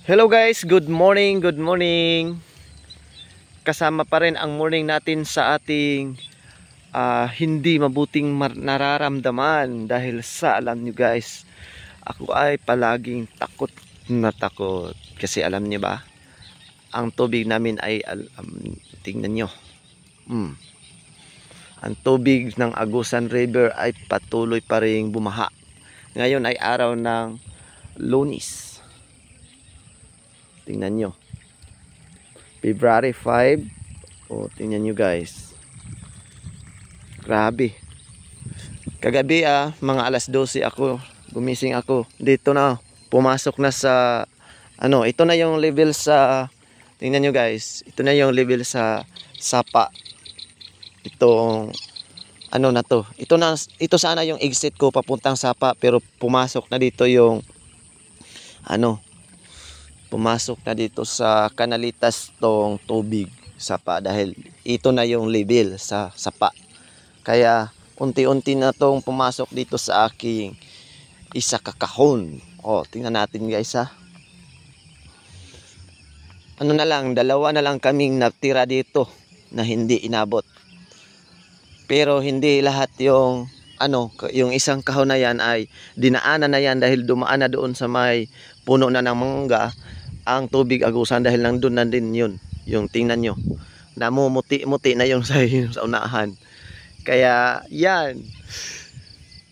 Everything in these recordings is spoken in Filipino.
Hello guys, good morning, good morning. Kasama pa rin ang morning natin sa ating hindi mabuting nararamdaman dahil sa alam nyo guys, ako ay palaging takot na takot. Kasi alam nyo ba, ang tubig namin ay, tingnan nyo, ang tubig ng Agusan River ay patuloy pa rin bumaha. Ngayon ay araw ng Lunes. Tingnan nyo, February 5. O, tingnan nyo guys, grabe. Kagabi mga alas 12 ako, gumising ako. Dito na, pumasok na sa ito na yung level sa, tingnan nyo guys, ito na yung level sa Sapa. Itong na to, ito sana yung exit ko papuntang Sapa, pero pumasok na dito yung pumasok na dito sa Canalitas tong tubig Sapa, dahil ito na yung level sa Sapa. Kaya unti-unti na tong pumasok dito sa aking isa kakahon. O, tingnan natin guys dalawa na lang kaming natira dito na hindi inabot. Pero hindi lahat yung yung isang kahon na yan ay dinaanan na yan, dahil dumaan na doon sa may puno na ng mangga ang tubig Agusan, dahil nandun na din yun. Yung tingnan nyo, namumuti-muti na yung sa unahan. Kaya yan,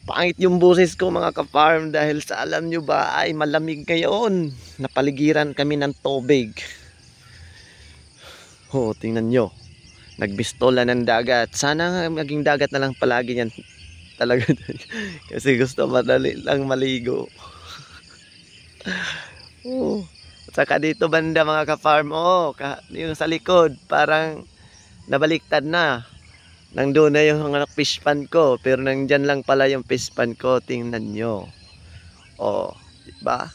pangit yung boses ko mga ka-farm, dahil sa alam nyo ba ay malamig ngayon. Napaligiran kami ng tubig. O, tingnan nyo, nagbistola ng dagat. Sana maging dagat na lang palagi yan talaga. Kasi gusto madali lang maligo. Saka dito banda mga ka-farm, yung sa likod parang nabaliktad na. Nandun na yung fish pan ko, pero nandyan lang pala yung fish pan ko. Tingnan nyo. Diba?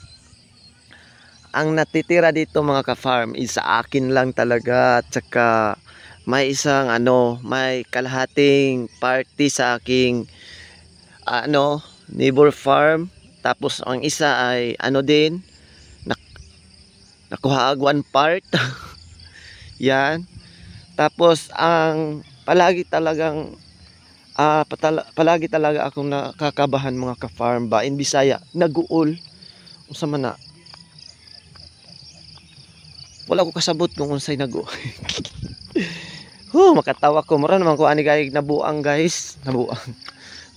Ang natitira dito mga ka-farm is sa akin lang talaga. At saka may isang may kalahating party sa aking neighbor farm. Tapos ang isa ay din, nakuha one part. Yan. Tapos ang palagi talaga akong nakakabahan mga ka-farm ba in Bisaya, nag-uol unsa man na. Wala ko kasabot kung unsay nag-uol. Makatawa ko mura naman ko ani guys, nabuang guys, nabuang.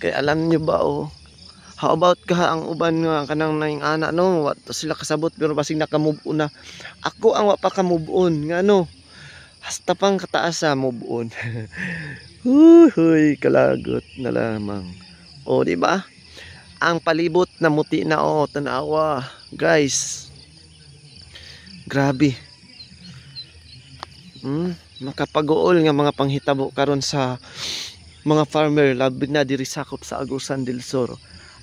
Kaya alam niyo ba how about ang uban nga kanang naing ana what sila kasabot, pero basig naka-move on na. Ako ang wa pa ka-move on nga hasta pang kataas move on. Huy, kalagot na lamang. Di ba? Ang palibot na muti na tanawa, guys. Grabe. Makapag-uol nga mga panghitabo karon sa mga farmer, labi na diri sakop sa Agusan del Sur.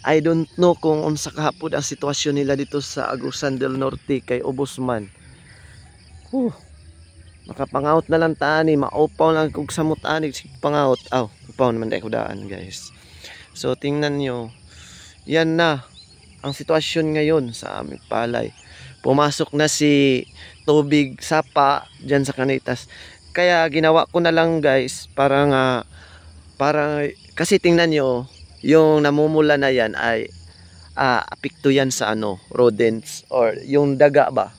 I don't know kung unsa kahapon ang sitwasyon nila dito sa Agusan del Norte kay ubos man. Makapangout na lang tani, maupaw lang kog samot ani pangout. Upaw naman dai ko daan guys. So tingnan nyo, yan na ang sitwasyon ngayon sa aming palay. Pumasok na si tubig Sapa dyan sa Canalitas. Kaya ginawa ko na lang guys, para kasi tingnan nyo, yung namumula na yan ay apekto yan sa rodents or yung daga ba.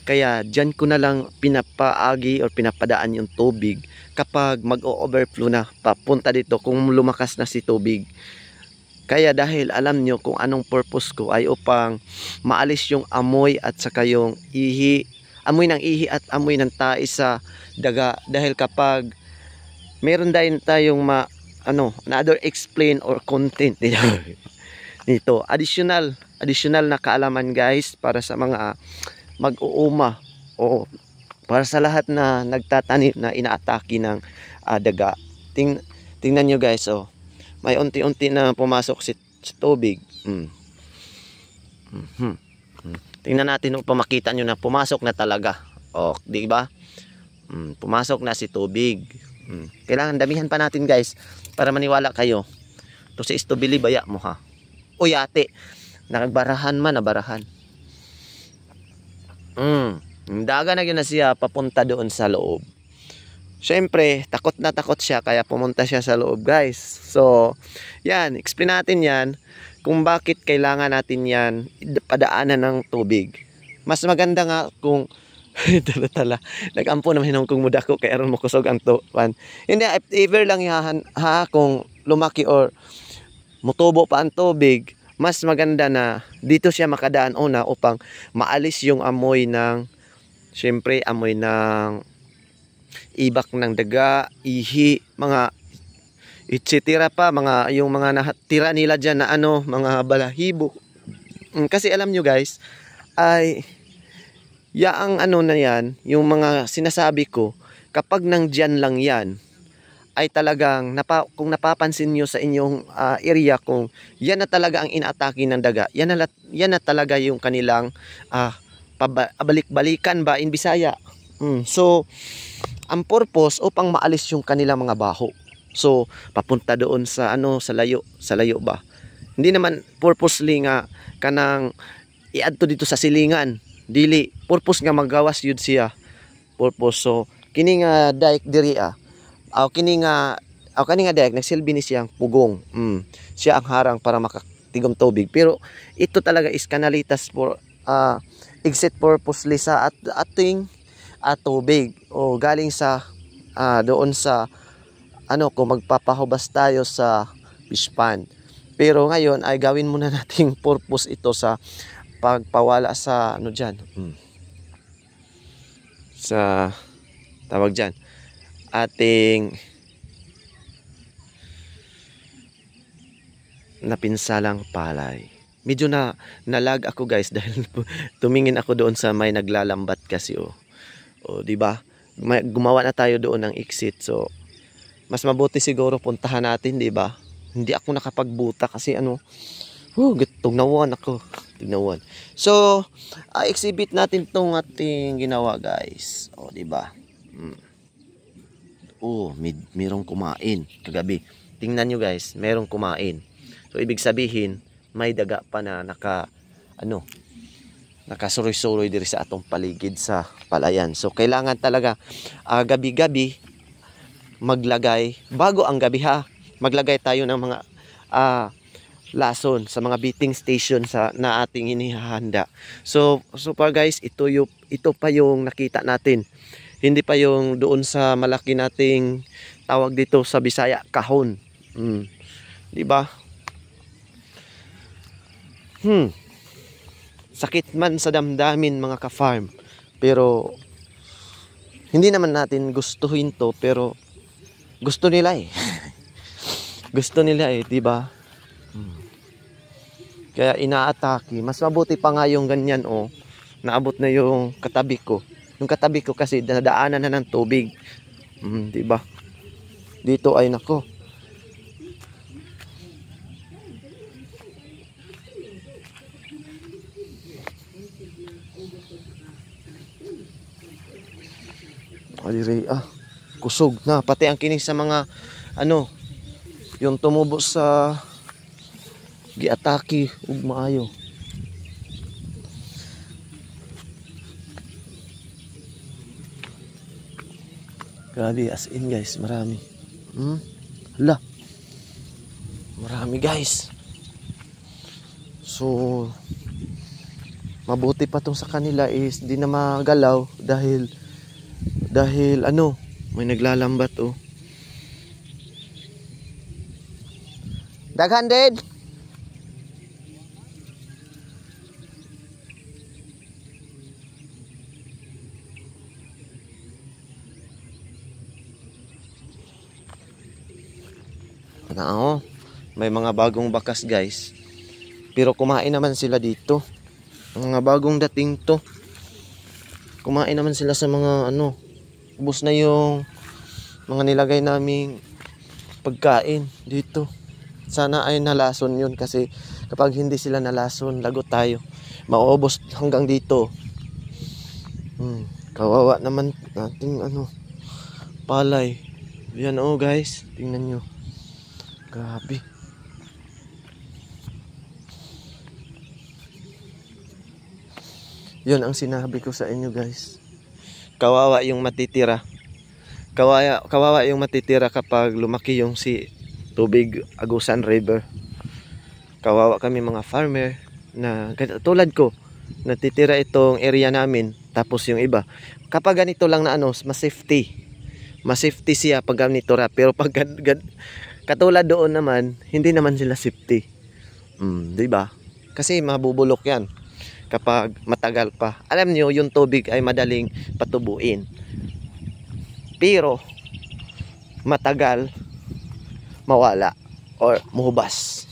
Kaya dyan ko na lang pinapaagi or pinapadaan yung tubig kapag mag-overflow na papunta dito kung lumakas na si tubig. Kaya dahil alam nyo kung anong purpose ko ay upang maalis yung amoy at saka yung amoy ng ihi at amoy ng tae sa daga. Dahil kapag meron din tayong another explain or content dito, additional na kaalaman guys, para sa mga mag-uuma o para sa lahat na nagtatanim na inaatake ng daga. Tingnan nyo guys, may unti-unti na pumasok si tubig. Tingnan natin upang makita nyo na pumasok na talaga. Di ba? Pumasok na si tubig. Kailangan damihan pa natin guys para maniwala kayo. To sa istubili baya mo Uy ate, nagbarahan man, nabarahan. Daga na yun na siya papunta doon sa loob. Siyempre, takot na takot siya kaya pumunta siya sa loob, guys. So, yan, explain natin yan kung bakit kailangan natin yan padaanan ng tubig. Mas maganda nga kung tala nagampo naman hinong kung muda ko kaya aron mo kusog ang tuwan. Hindi, if ever lang kung lumaki or mutubo pa ang tubig, mas maganda na dito siya makadaan una upang maalis yung amoy ng, siyempre, amoy ng ibak ng daga, ihi, mga etc. pa, mga yung mga natira nila dyan na ano, mga balahibo. Kasi alam nyo guys, ay yaang ano na yan, yung mga sinasabi ko, kapag nandyan lang yan, ay talagang kung napapansin nyo sa inyong area, kung yan na talaga ang inaatake ng daga, yan na talaga yung kanilang pabalik-balikan ba in Bisaya. So ang purpose upang maalis yung kanilang mga baho. So papunta doon sa ano, sa layo ba. Hindi naman purposely nga kanang iadto dito sa silingan. Dili purpose nga magawas yun siya. Purpose. So kini nga daik diri kini nga daik nagsilbi ni siyang pugong. Siya ang harang para makatigom tubig. Pero ito talaga is kanalitas for exit purposely sa ating tubig o galing sa doon sa ano, kung magpapahubas tayo sa fish pond. Pero ngayon ay gawin muna nating purpose ito sa pagpawala sa ano dyan, sa tawag dyan, ating napinsalang palay. Medyo nalag ako guys dahil tumingin ako doon sa may naglalambat kasi o di ba? Gumawa na tayo doon ng exit. So mas mabuti siguro puntahan natin, di ba? Hindi ako nakapagbuta kasi ano, tugnawan ako. Tugnawan. So, exhibit natin tong ating ginawa, guys. O, di ba? Merong kumain kagabi. Tingnan nyo, guys, merong kumain. So, ibig sabihin, may daga pa na nakasuroy-suroy diri sa atong paligid sa palayan. So kailangan talaga gabi-gabi maglagay, bago ang gabi maglagay tayo ng mga lason sa mga beating station na ating inihahanda. So far guys, ito pa yung nakita natin. Hindi pa yung doon sa malaki nating tawag dito sa Bisaya, kahon. Di ba? Sakit man sa damdamin mga ka-farm, pero hindi naman natin gustuhin to, pero gusto nila gusto nila di ba? Kaya inaatake. Mas mabuti pa nga yung ganyan naabot na yung katabi ko. Yung katabi ko kasi nadaanan na ng tubig. Di ba? Dito ay nako. Kusog na pati ang kining sa mga yung tumubo sa giatake ug maayo. Grabe, as in guys, marami. Marami guys. So mabuti pa tong sa kanila is di na magalaw dahil may naglalambat Daghan din. May mga bagong bakas guys. Pero kumain naman sila dito. Mga bagong dating to. Kumain naman sila sa mga ubos na yung mga nilagay naming pagkain dito. Sana ay nalason yun kasi kapag hindi sila nalason, lagot tayo. Mauubos hanggang dito. Kawawa naman nating palay. Yan guys, tingnan nyo. Grabe. Yun ang sinabi ko sa inyo guys. Kawawa yung matitira. Kawawa yung matitira kapag lumaki yung tubig Agusan River. Kawawa kami mga farmer na tulad ko, natitira itong area namin, tapos yung iba kapag ganito lang na mas safety siya pag ganito ra, pero pag katulad doon naman hindi naman sila safety, di ba? Kasi mabubulok yan kapag matagal pa. Alam niyo yung tubig ay madaling patubuin, pero matagal mawala or muhubas.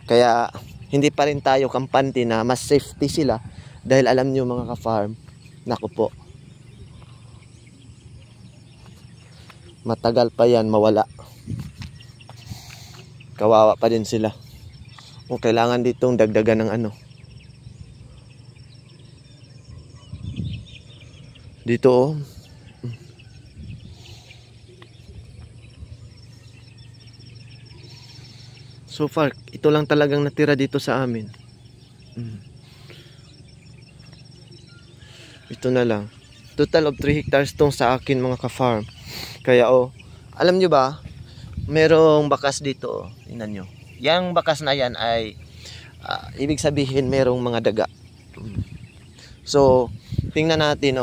Kaya hindi pa rin tayo kampante na mas safety sila, dahil alam nyo mga ka-farm, naku po, matagal pa yan mawala. Kawawa pa din sila. O kailangan ditong dagdagan ng dito oh. So far, ito lang talagang natira dito sa amin. Ito na lang. Total of 3 hectares tong sa akin mga ka-farm. Kaya alam nyo ba, merong bakas dito. Tingnan nyo. Yang bakas na yan ay, ibig sabihin merong mga daga. So, tingnan natin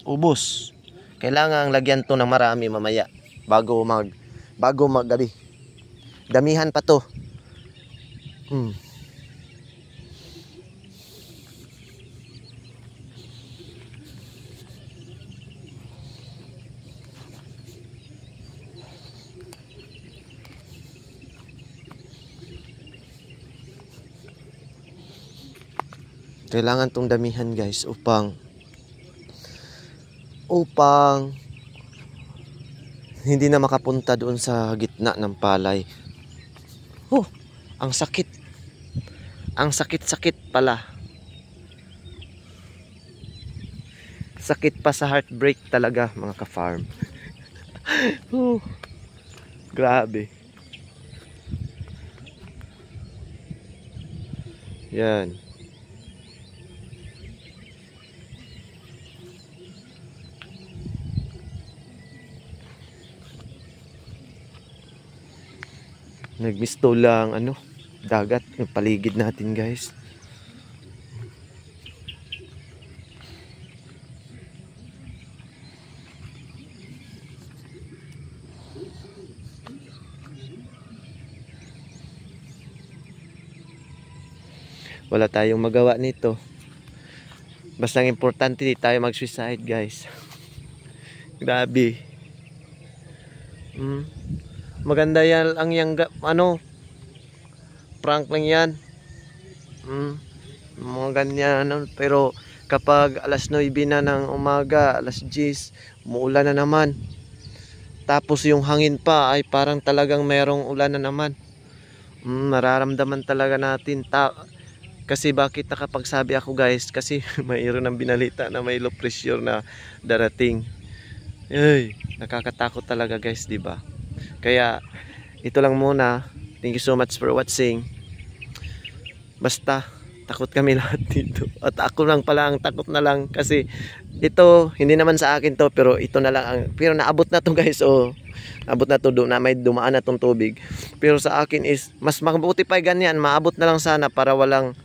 ubos. Kailangan lagyan to ng marami mamaya bago maggabi. Damihan pa to. Kailangan tong damihan guys upang hindi na makapunta doon sa gitna ng palay. Ang sakit. Ang sakit-sakit pala. Sakit pa sa heartbreak talaga mga ka-farm. Grabe. Yan. Nagmisto lang dagat yung paligid natin guys. Wala tayong magawa nito. Basta ang importante di tayo mag-suicide guys. Grabe. Maganda yan ang prank lang yan. Mga ganyan. Pero kapag alas 9 na ng umaga, alas 10, umuulan na naman. Tapos yung hangin pa ay parang talagang mayroong ulan na naman. Nararamdaman talaga natin. Kasi bakit nakapagsabi ako guys? Kasi mayroon ng binalita na may low pressure na darating. Nakakatakot talaga guys, di ba? Kaya ito lang muna. Thank you so much for watching. Basta takot kami lahat dito. At ako lang pala ang takot na lang kasi ito hindi naman sa akin to, pero ito na lang pero naabot na to guys. Naabot na to, na may dumaan na tong tubig. Pero sa akin is mas mabuti pa ganyan, maabot na lang sana para walang